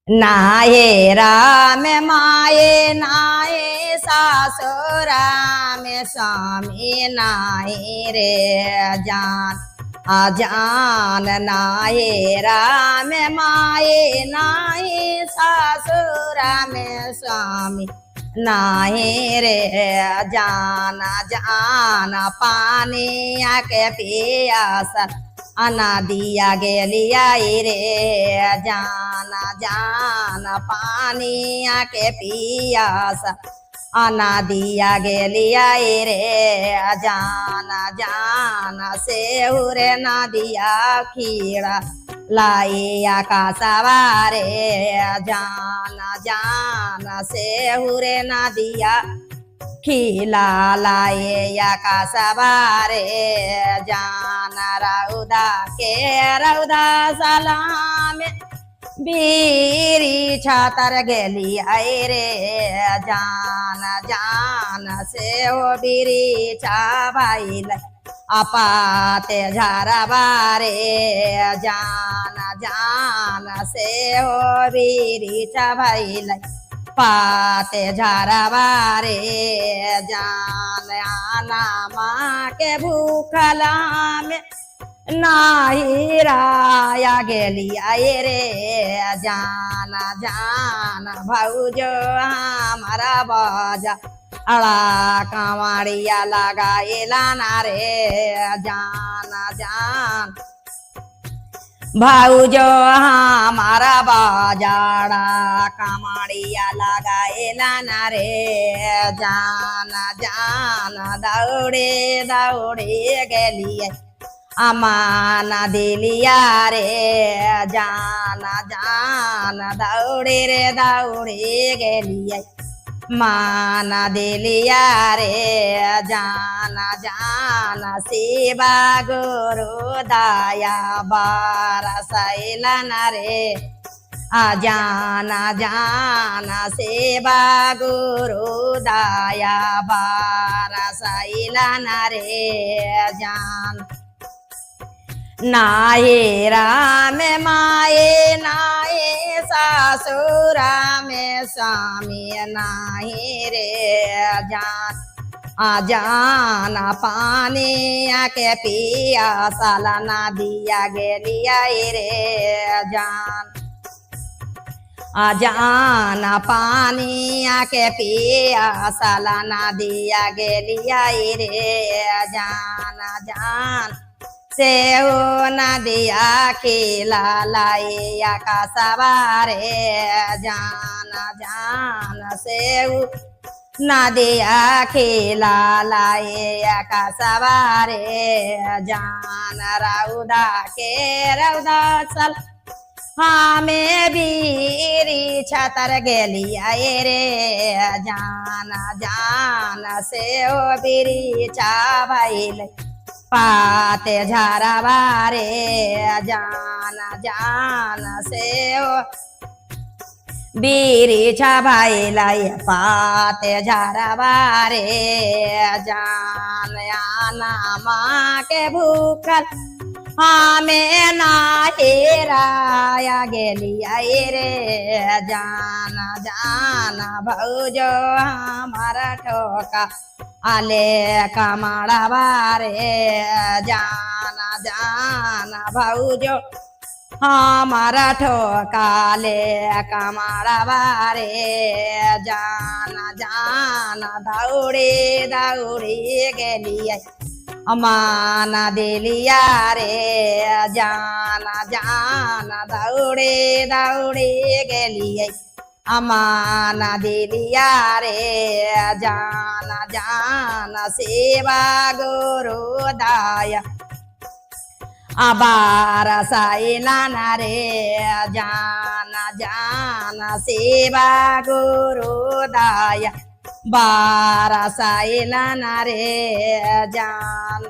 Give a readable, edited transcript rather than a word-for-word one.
नाये राम माये नाये सासुरा में स्वामी नाये रे जान अजान नाये राम माये नाये सासुरा में स्वामी नाये रे जान जान पानी आके पियासा अना दिया गेलिया रे जाना जाना पानी आके पियासा अना दिया गेलिया रे जाना जाना से उरे ना दिया खीरा लाइया का सवारे जाना जाना से उरे ना दिया खीला लाए या का सवारे जाना रौदा सलाम बीरी छातर गेली आए रे जाना जाना से ओ बीरी छा भाई अपाते झारा बारे जाना जाना से ओ बीरी छा भाई पाते झारा बारे जान आना माँ के भूखला में नाही राया गेली आए रे जाना जाना भौजो हमारा बाजा अड़ा कांवड़िया लगाएला ना रे जाना जान भाऊजो हमारा बाजाड़ा कामड़िया लगाएला ना रे जाना जाना दौड़े दौड़े गेलिए अमाना दिलिया रे जाना जाना दौड़े रे दौड़े गेलिए माना दिलिया रे जाना जाना शिवा गुरु दया बारसैला न रे जाना जाना शिवा गुरु दया बारसैला न रे जान नाये राम माये नाये सासुरा में स्वामी नाये रे जान जाना पानी आके पिया साला ना दिया गेलिया रे जान जाना पानी आके पिया साला ना दिया गेलिया रे जाना जान सेव नदिया खिला लाइया का सवारे जाना जाना सेव नदिया खिला लाइया का सवारे जाना रौदा के रौदा सल हमें बीरी छतर गेलिया रे जाना जाना सेव बीरी चा भइल पाते झारा बारे जाना जाना से ओ बीरी छा भाई लाई पाते झारा बारे जान आना माँ के भूखल हमें ना हेराया गेलिया रे जाना जाना भौजो हमारा ठोका आले कमाड़ा बारे जाना जाना भौजो हमारा ठोकाले कमाड़ा बारे जाना जाना दौड़े दौड़े गेलिए अमाना दिलिया रे जाना जाना दौड़े दौड़े गेलिए अमाना दिलिया रे जाना जाना सेवा गुरु दया अबारा साइला ना रे जाना जाना सेवा गुरु दया बारा साइला ना रे जान